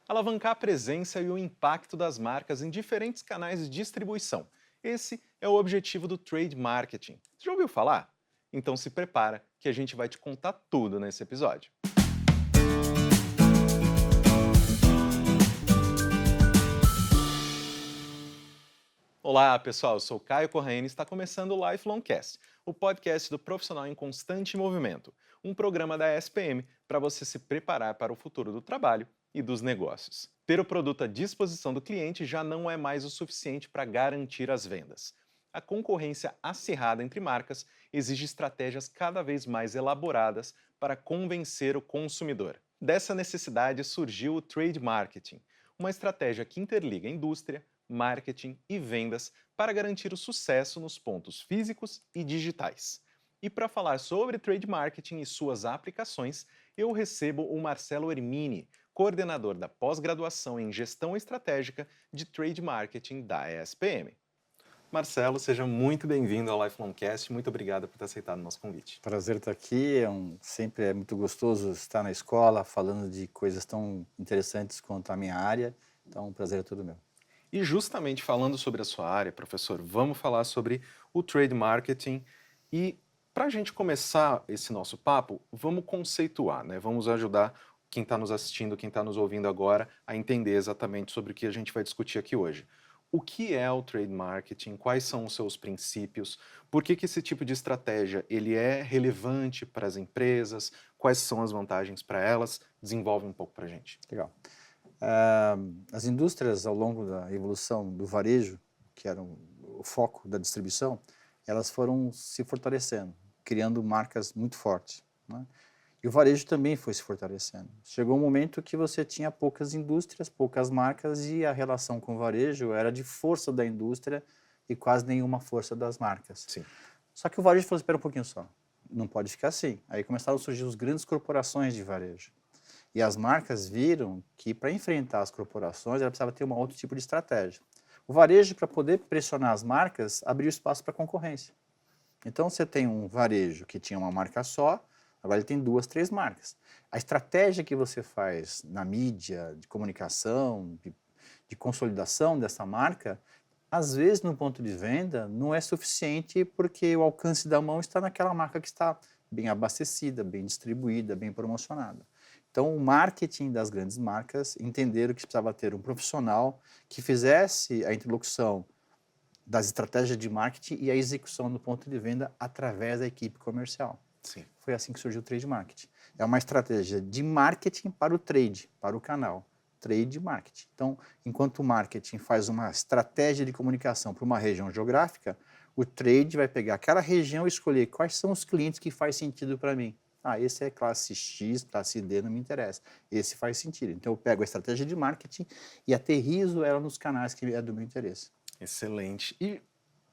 alavancar a presença e o impacto das marcas em diferentes canais de distribuição. Esse é o objetivo do trade marketing. Você já ouviu falar? Então se prepara que a gente vai te contar tudo nesse episódio. Olá, pessoal. Eu sou Caio Corraine e está começando o Lifelong Cast, o podcast do profissional em constante movimento, um programa da SPM para você se preparar para o futuro do trabalho e dos negócios. Ter o produto à disposição do cliente já não é mais o suficiente para garantir as vendas. A concorrência acirrada entre marcas exige estratégias cada vez mais elaboradas para convencer o consumidor. Dessa necessidade surgiu o trade marketing, uma estratégia que interliga indústria, marketing e vendas para garantir o sucesso nos pontos físicos e digitais. E para falar sobre trade marketing e suas aplicações, eu recebo o Marcelo Hermini, coordenador da pós-graduação em gestão estratégica de trade marketing da ESPM. Marcelo, seja muito bem-vindo ao Lifelong Cast. Muito obrigado por ter aceitado o nosso convite. Prazer estar aqui. Sempre é muito gostoso estar na escola falando de coisas tão interessantes quanto a minha área. Então, o prazer é todo meu. E justamente falando sobre a sua área, professor, vamos falar sobre o trade marketing. E para a gente começar esse nosso papo, vamos conceituar, né? Vamos ajudar quem está nos assistindo, quem está nos ouvindo agora, a entender exatamente sobre o que a gente vai discutir aqui hoje. O que é o trade marketing? Quais são os seus princípios? Por que esse tipo de estratégia ele é relevante para as empresas? Quais são as vantagens para elas? Desenvolve um pouco para a gente. Legal. As indústrias, ao longo da evolução do varejo, que era o foco da distribuição, elas foram se fortalecendo, criando marcas muito fortes, né? E o varejo também foi se fortalecendo. Chegou um momento que você tinha poucas indústrias, poucas marcas e a relação com o varejo era de força da indústria e quase nenhuma força das marcas. Sim. Só que o varejo falou, espera um pouquinho só, não pode ficar assim. Aí começaram a surgir as grandes corporações de varejo. E as marcas viram que para enfrentar as corporações, ela precisava ter um outro tipo de estratégia. O varejo, para poder pressionar as marcas, abriu espaço para concorrência. Então, você tem um varejo que tinha uma marca só, agora ele tem 2, 3 marcas. A estratégia que você faz na mídia, de comunicação, de consolidação dessa marca, às vezes no ponto de venda não é suficiente porque o alcance da mão está naquela marca que está bem abastecida, bem distribuída, bem promocionada. Então, o marketing das grandes marcas entenderam que precisava ter um profissional que fizesse a interlocução das estratégias de marketing e a execução do ponto de venda através da equipe comercial. Sim. Foi assim que surgiu o trade marketing. É uma estratégia de marketing para o trade, para o canal. Trade marketing. Então, enquanto o marketing faz uma estratégia de comunicação para uma região geográfica, o trade vai pegar aquela região e escolher quais são os clientes que faz sentido para mim. Ah, esse é classe X, classe D, não me interessa. Esse faz sentido. Então, eu pego a estratégia de marketing e aterrizo ela nos canais que é do meu interesse. Excelente. E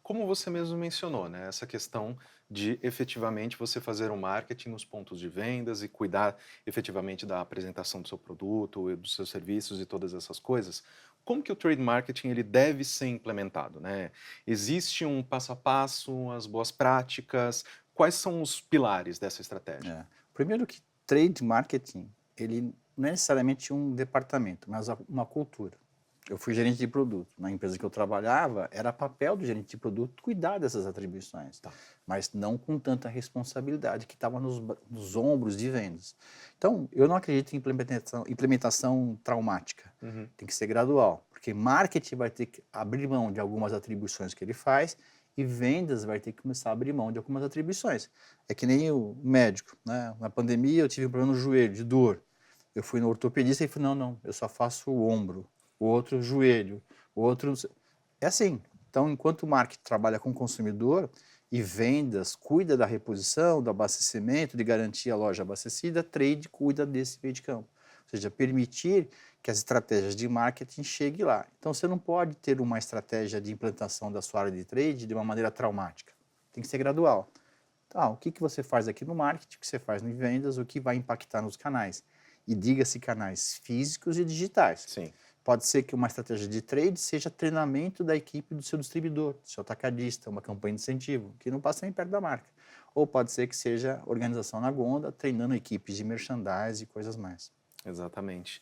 como você mesmo mencionou, né, essa questão de efetivamente você fazer o marketing nos pontos de vendas e cuidar efetivamente da apresentação do seu produto, dos seus serviços e todas essas coisas, como que o trade marketing ele deve ser implementado, né? Existe um passo a passo, as boas práticas, quais são os pilares dessa estratégia? Primeiro que trade marketing, ele não é necessariamente um departamento, mas uma cultura. Eu fui gerente de produto. Na empresa que eu trabalhava, era papel do gerente de produto cuidar dessas atribuições, Tá. mas não com tanta responsabilidade que estava nos ombros de vendas. Então, eu não acredito em implementação traumática. Uhum. Tem que ser gradual, porque marketing vai ter que abrir mão de algumas atribuições que ele faz e vendas vai ter que começar a abrir mão de algumas atribuições. É que nem o médico, né? Na pandemia eu tive um problema no joelho, de dor. Eu fui no ortopedista e falei, não, eu só faço o ombro, o outro o joelho, o outro... É assim. Então, enquanto o marketing trabalha com o consumidor e vendas cuida da reposição, do abastecimento, de garantir a loja abastecida, trade cuida desse meio de campo. Ou seja, permitir que as estratégias de marketing cheguem lá. Então, você não pode ter uma estratégia de implantação da sua área de trade de uma maneira traumática. Tem que ser gradual. Tá, o que você faz aqui no marketing, o que você faz em vendas, o que vai impactar nos canais. E diga-se canais físicos e digitais. Sim. Pode ser que uma estratégia de trade seja treinamento da equipe do seu distribuidor, do seu atacadista, uma campanha de incentivo, que não passa nem perto da marca. Ou pode ser que seja organização na Gonda, treinando equipes de merchandising e coisas mais. Exatamente.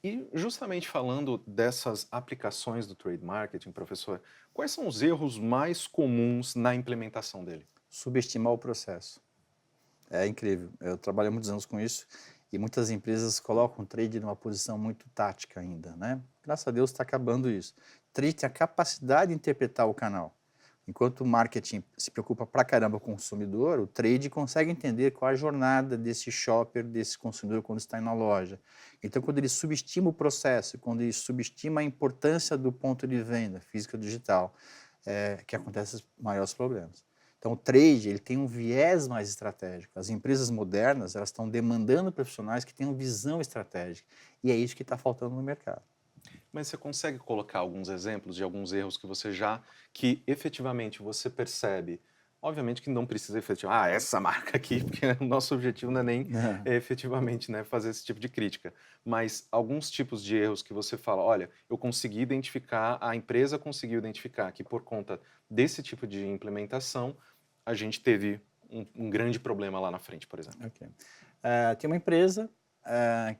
E justamente falando dessas aplicações do trade marketing, professor, quais são os erros mais comuns na implementação dele? Subestimar o processo. É incrível. Eu trabalhei muitos anos com isso e muitas empresas colocam o trade numa posição muito tática ainda, né? Graças a Deus está acabando isso. Trade tem a capacidade de interpretar o canal. Enquanto o marketing se preocupa pra caramba com o consumidor, o trade consegue entender qual é a jornada desse shopper, desse consumidor quando está na loja. Então, quando ele subestima o processo, quando ele subestima a importância do ponto de venda, física ou digital, que acontecem os maiores problemas. Então, o trade ele tem um viés mais estratégico. As empresas modernas elas estão demandando profissionais que tenham visão estratégica. E é isso que está faltando no mercado. Mas você consegue colocar alguns exemplos de alguns erros que você já, que efetivamente você percebe? Obviamente que não precisa efetivar, essa marca aqui, porque o nosso objetivo não é nem efetivamente, né, fazer esse tipo de crítica. Mas alguns tipos de erros que você fala, olha, eu consegui identificar, a empresa conseguiu identificar que por conta desse tipo de implementação, a gente teve um grande problema lá na frente, por exemplo. Ok. Tem uma empresa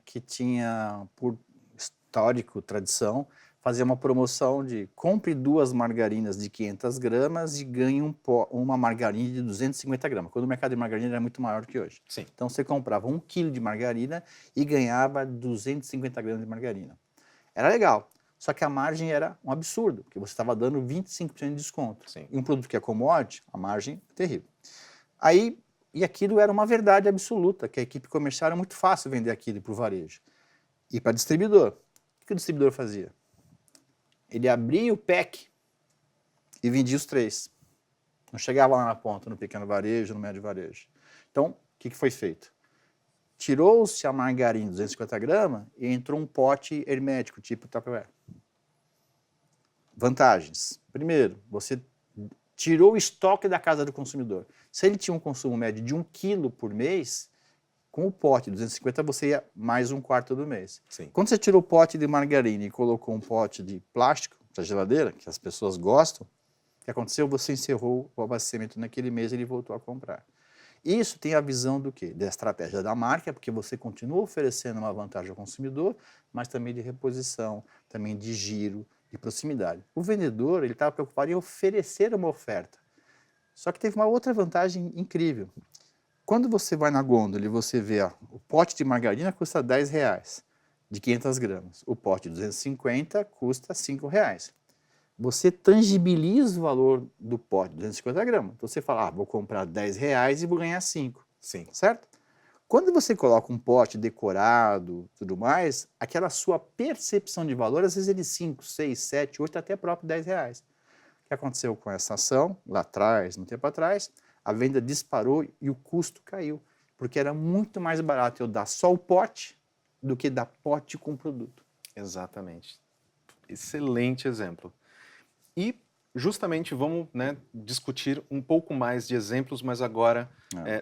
que tinha, por histórico, tradição, fazer uma promoção de compre 2 margarinas de 500 gramas e ganhe uma margarina de 250 gramas, quando o mercado de margarina era muito maior que hoje. Sim. Então você comprava 1 quilo de margarina e ganhava 250 gramas de margarina. Era legal, só que a margem era um absurdo, porque você estava dando 25% de desconto. Sim. E um produto que é commodity, a margem é terrível. E aquilo era uma verdade absoluta, que a equipe comercial era muito fácil vender aquilo para o varejo. E para distribuidor. O que o distribuidor fazia? Ele abria o pack e vendia os 3. Não chegava lá na ponta, no pequeno varejo, no médio varejo. Então, o que foi feito? Tirou-se a margarina de 250 gramas e entrou um pote hermético, tipo Tupperware. Vantagens. Primeiro, você tirou o estoque da casa do consumidor. Se ele tinha um consumo médio de 1 quilo por mês, com o pote 250 você ia mais 1/4 do mês. Sim. Quando você tirou o pote de margarina e colocou um pote de plástico da geladeira, que as pessoas gostam, o que aconteceu? Você encerrou o abastecimento naquele mês e ele voltou a comprar. Isso tem a visão do quê? Da estratégia da marca, porque você continua oferecendo uma vantagem ao consumidor, mas também de reposição, também de giro, de proximidade. O vendedor ele estava preocupado em oferecer uma oferta. Só que teve uma outra vantagem incrível. Quando você vai na gôndola e você vê o pote de margarina custa R$10, de 500 gramas. O pote de 250 custa R$5. Você tangibiliza o valor do pote de 250 gramas. Então você fala, vou comprar R$10 e vou ganhar 5. Sim. Certo? Quando você coloca um pote decorado, tudo mais, aquela sua percepção de valor, às vezes é de 5, 6, 7, 8, até próprio R$10. O que aconteceu com essa ação, lá atrás, um tempo atrás, a venda disparou e o custo caiu, porque era muito mais barato eu dar só o pote do que dar pote com produto. Exatamente. Excelente exemplo. E justamente vamos, né, discutir um pouco mais de exemplos, mas agora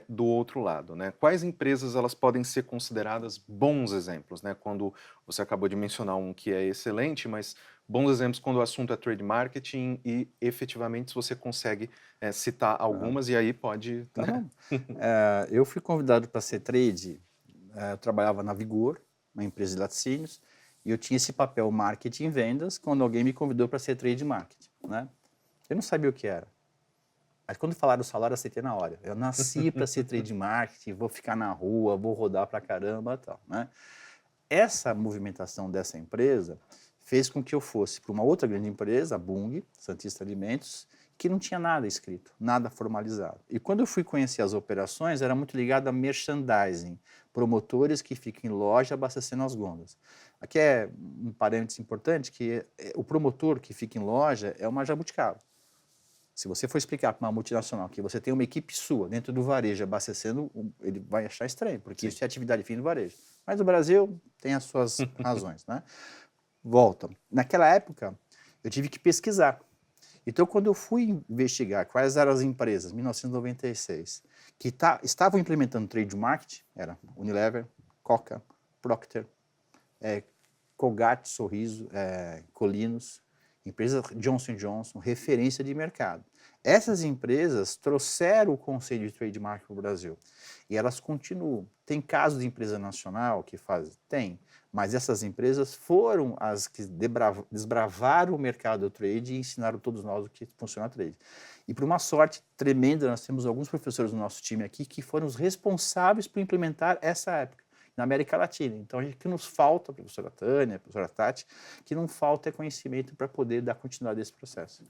do outro lado, né? Quais empresas elas podem ser consideradas bons exemplos, né? Quando você acabou de mencionar um que é excelente, mas bons exemplos quando o assunto é trade marketing e efetivamente se você consegue citar algumas e aí pode... Tá bom. Eu fui convidado para ser trade, eu trabalhava na Vigor, uma empresa de laticínios, e eu tinha esse papel marketing e vendas quando alguém me convidou para ser trade marketing, né? Eu não sabia o que era. Mas quando falaram o salário, eu aceitei na hora. Eu nasci para ser trade marketing, vou ficar na rua, vou rodar para caramba e tal, né? Essa movimentação dessa empresa fez com que eu fosse para uma outra grande empresa, a Bunge, Santista Alimentos, que não tinha nada escrito, nada formalizado. E quando eu fui conhecer as operações, era muito ligado a merchandising, promotores que ficam em loja abastecendo as gôndolas. Aqui é um parênteses importante, que o promotor que fica em loja é uma jabuticaba. Se você for explicar para uma multinacional que você tem uma equipe sua dentro do varejo abastecendo, ele vai achar estranho, porque isso é atividade fim do varejo. Mas o Brasil tem as suas razões, né? Volta. Naquela época, eu tive que pesquisar. Então, quando eu fui investigar quais eram as empresas, em 1996, que estavam implementando trade marketing, era Unilever, Coca, Procter, Colgate, Sorriso, Colinos, empresa Johnson & Johnson, referência de mercado. Essas empresas trouxeram o conceito de trademark para o Brasil e elas continuam. Tem casos de empresa nacional que fazem? Tem, mas essas empresas foram as que desbravaram o mercado do trade e ensinaram todos nós o que funciona a trade. E por uma sorte tremenda, nós temos alguns professores do nosso time aqui que foram os responsáveis por implementar essa época na América Latina. Então, o que nos falta, a professora Tânia, a professora Tati, que não falta é conhecimento para poder dar continuidade a esse processo.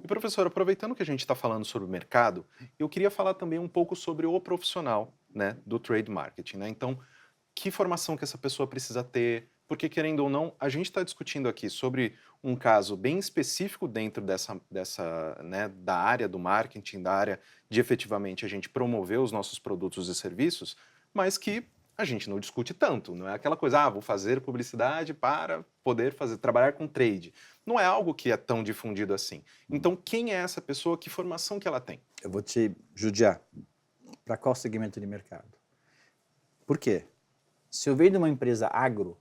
E professor, aproveitando que a gente está falando sobre o mercado, eu queria falar também um pouco sobre o profissional, né, do trade marketing, né? Então, que formação que essa pessoa precisa ter? Porque, querendo ou não, a gente está discutindo aqui sobre um caso bem específico dentro né, da área do marketing, da área de efetivamente a gente promover os nossos produtos e serviços, mas que a gente não discute tanto, não é aquela coisa, vou fazer publicidade para poder trabalhar com trade. Não é algo que é tão difundido assim. Então, quem é essa pessoa? Que formação que ela tem? Eu vou te judiar. Para qual segmento de mercado? Por quê? Se eu venho de uma empresa agro,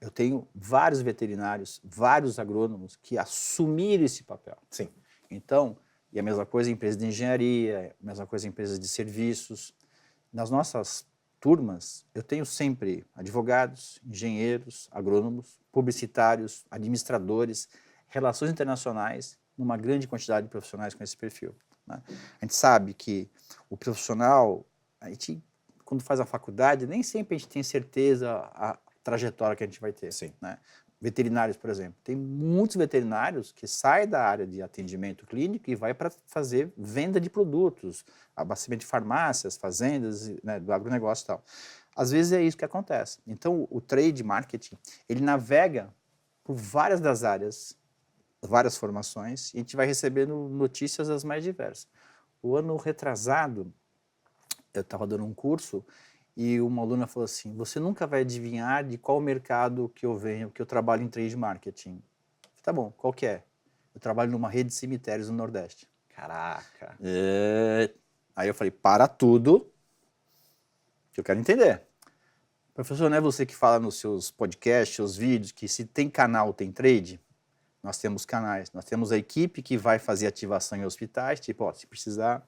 eu tenho vários veterinários, vários agrônomos que assumiram esse papel. Sim. Então, e a mesma coisa em empresas de engenharia, a mesma coisa em empresas de serviços. Nas nossas turmas, eu tenho sempre advogados, engenheiros, agrônomos, publicitários, administradores, relações internacionais, numa grande quantidade de profissionais com esse perfil, né? A gente sabe que o profissional, quando faz a faculdade, nem sempre a gente tem certeza a trajetória que a gente vai ter. Sim. Né? Veterinários, por exemplo. Tem muitos veterinários que saem da área de atendimento clínico e vai para fazer venda de produtos, abastecimento de farmácias, fazendas, né, do agronegócio e tal. Às vezes é isso que acontece. Então, o trade marketing, ele navega por várias das áreas, várias formações, e a gente vai recebendo notícias das mais diversas. O ano retrasado, eu estava dando um curso e uma aluna falou assim, você nunca vai adivinhar de qual mercado que eu venho, que eu trabalho em trade marketing. Tá bom, qual que é? Eu trabalho numa rede de cemitérios no Nordeste. Caraca! Aí eu falei, para tudo, que eu quero entender. Professor, não é você que fala nos seus podcasts, seus vídeos, que se tem canal, tem trade? Nós temos canais, nós temos a equipe que vai fazer ativação em hospitais, tipo, se precisar.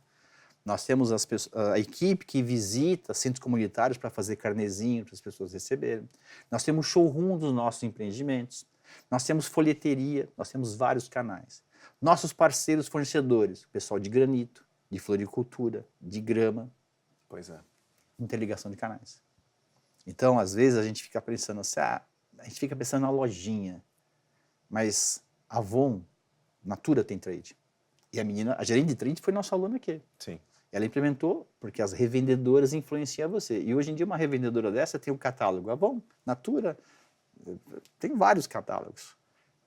Nós temos a equipe que visita centros comunitários para fazer carnezinho para as pessoas receberem. Nós temos showroom dos nossos empreendimentos. Nós temos folheteria, nós temos vários canais. Nossos parceiros fornecedores, o pessoal de granito, de floricultura, de grama. Pois é. Interligação de canais. Então, às vezes, a gente fica pensando assim, a gente fica pensando na lojinha, mas a Avon, Natura tem trade. E a gerente de trade foi nossa aluna aqui. Sim. Ela implementou porque as revendedoras influenciam você. E hoje em dia uma revendedora dessa tem um catálogo. Avon, Natura, tem vários catálogos.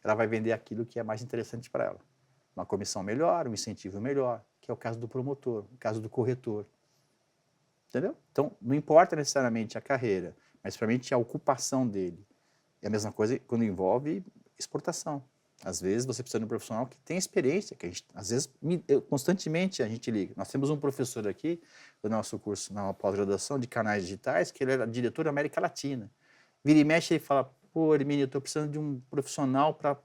Ela vai vender aquilo que é mais interessante para ela. Uma comissão melhor, um incentivo melhor, que é o caso do promotor, o caso do corretor. Entendeu? Então, não importa necessariamente a carreira, mas para mim a ocupação dele. É a mesma coisa quando envolve exportação. Às vezes você precisa de um profissional que tem experiência, que a gente, às vezes, constantemente a gente liga. Nós temos um professor aqui do nosso curso na pós-graduação de canais digitais, que ele era diretor da América Latina. Vira e mexe, ele fala, pô, Hermínio, eu estou precisando de um profissional para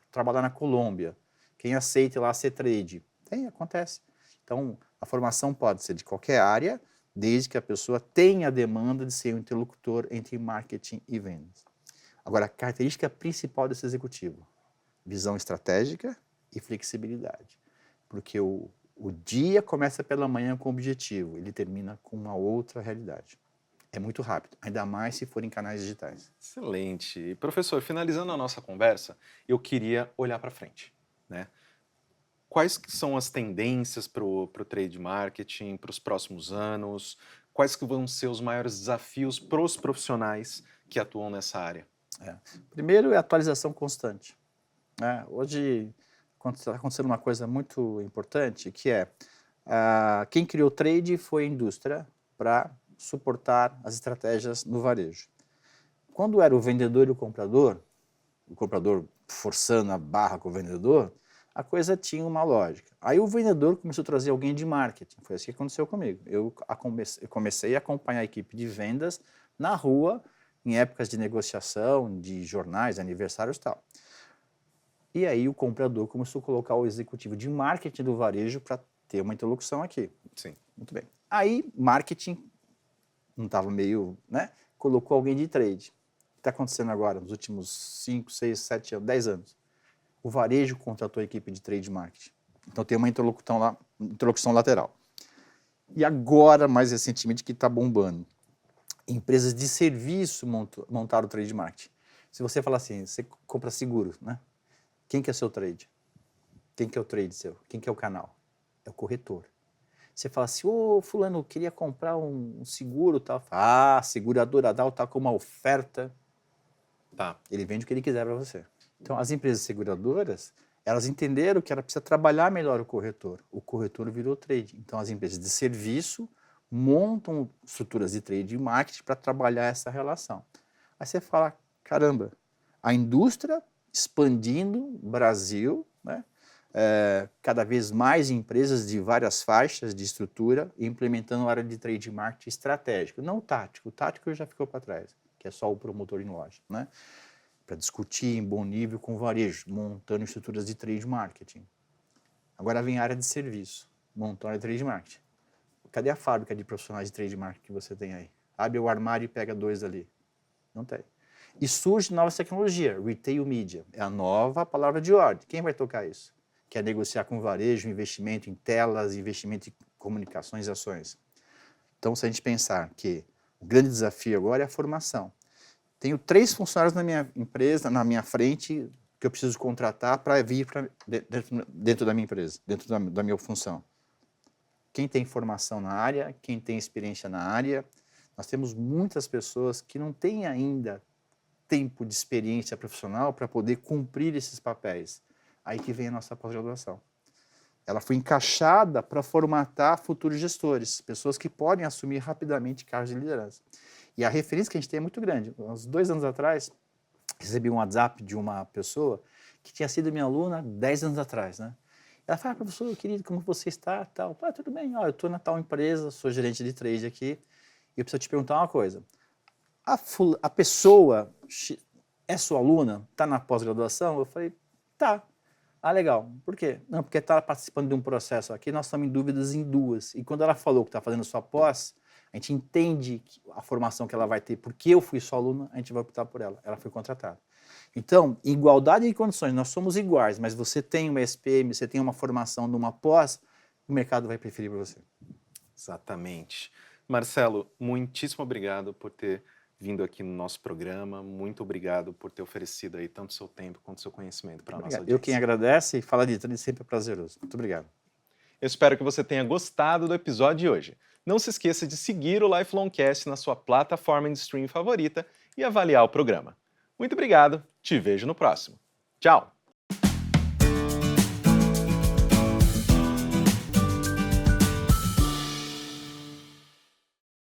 trabalhar na Colômbia. Quem aceita lá ser trade? Acontece. Então, a formação pode ser de qualquer área, desde que a pessoa tenha a demanda de ser um interlocutor entre marketing e vendas. Agora, a característica principal desse executivo, visão estratégica e flexibilidade. Porque o dia começa pela manhã com um objetivo, ele termina com uma outra realidade. É muito rápido, ainda mais se for em canais digitais. Excelente. E, professor, finalizando a nossa conversa, eu queria olhar para frente, né? Quais são as tendências para o trade marketing para os próximos anos? Quais que vão ser os maiores desafios para os profissionais que atuam nessa área? Primeiro é a atualização constante. Hoje está acontecendo uma coisa muito importante, que é quem criou o trade foi a indústria para suportar as estratégias no varejo. Quando era o vendedor e o comprador forçando a barra com o vendedor, a coisa tinha uma lógica. Aí o vendedor começou a trazer alguém de marketing. Foi assim que aconteceu comigo. Eu comecei a acompanhar a equipe de vendas na rua, em épocas de negociação, de jornais, aniversários e tal. E aí o comprador começou a colocar o executivo de marketing do varejo para ter uma interlocução aqui. Sim. Muito bem. Aí, marketing não estava meio, né? Colocou alguém de trade. O que está acontecendo agora, nos últimos 5, 6, 7 anos, 10 anos? O varejo contratou a equipe de trade marketing. Então tem uma interlocução lateral. E agora, mais recentemente, que está bombando. Empresas de serviço montaram o trade marketing. Se você falar assim, você compra seguro, né? Quem que é seu trade? Quem que é o trade seu? Quem que é o canal? É o corretor. Você fala assim, ô fulano, eu queria comprar um seguro, tal. Ah, seguradora tal, tá com uma oferta. Tá. Ele vende o que ele quiser para você. Então, as empresas seguradoras, elas entenderam que ela precisa trabalhar melhor o corretor. O corretor virou trade. Então, as empresas de serviço montam estruturas de trade e marketing para trabalhar essa relação. Aí você fala, caramba, a indústria expandindo, Brasil, né? Cada vez mais empresas de várias faixas de estrutura implementando a área de trade marketing estratégico, não o tático. O tático já ficou para trás, que é só o promotor em loja, né? Para discutir em bom nível com o varejo, montando estruturas de trade marketing. Agora vem a área de serviço, montando a área de trade marketing. Cadê a fábrica de profissionais de trade marketing que você tem aí? Abre o armário e pega 2 ali. Não tem. E surge novas tecnologias, retail media, é a nova palavra de ordem. Quem vai tocar isso? Quer negociar com o varejo, investimento em telas, investimento em comunicações e ações. Então, se a gente pensar que o grande desafio agora é a formação. Tenho 3 funcionários na minha empresa, na minha frente, que eu preciso contratar para vir dentro da minha empresa, dentro da minha função. Quem tem formação na área, quem tem experiência na área. Nós temos muitas pessoas que não têm ainda tempo de experiência profissional para poder cumprir esses papéis. Aí que vem a nossa pós-graduação. Ela foi encaixada para formatar futuros gestores, pessoas que podem assumir rapidamente cargos de liderança. E a referência que a gente tem é muito grande. Uns 2 anos atrás, recebi um WhatsApp de uma pessoa que tinha sido minha aluna 10 anos atrás, né? Ela fala, professor, querido, como você está? Tal. Tudo bem, eu estou na tal empresa, sou gerente de trade aqui, e eu preciso te perguntar uma coisa. A pessoa é sua aluna? Está na pós-graduação? Eu falei, tá. Ah, legal. Por quê? Não, porque está participando de um processo aqui, nós estamos em dúvidas em 2. E quando ela falou que está fazendo sua pós, a gente entende a formação que ela vai ter, porque eu fui sua aluna, a gente vai optar por ela. Ela foi contratada. Então, igualdade de condições, nós somos iguais, mas você tem uma SPM, você tem uma formação numa pós, o mercado vai preferir por você. Exatamente. Marcelo, muitíssimo obrigado por ter vindo aqui no nosso programa. Muito obrigado por ter oferecido aí tanto seu tempo quanto seu conhecimento para a nossa audiência. Eu quem agradece, e falar de trade sempre é prazeroso. Muito obrigado. Eu espero que você tenha gostado do episódio de hoje. Não se esqueça de seguir o Lifelongcast na sua plataforma de streaming favorita e avaliar o programa. Muito obrigado, te vejo no próximo. Tchau!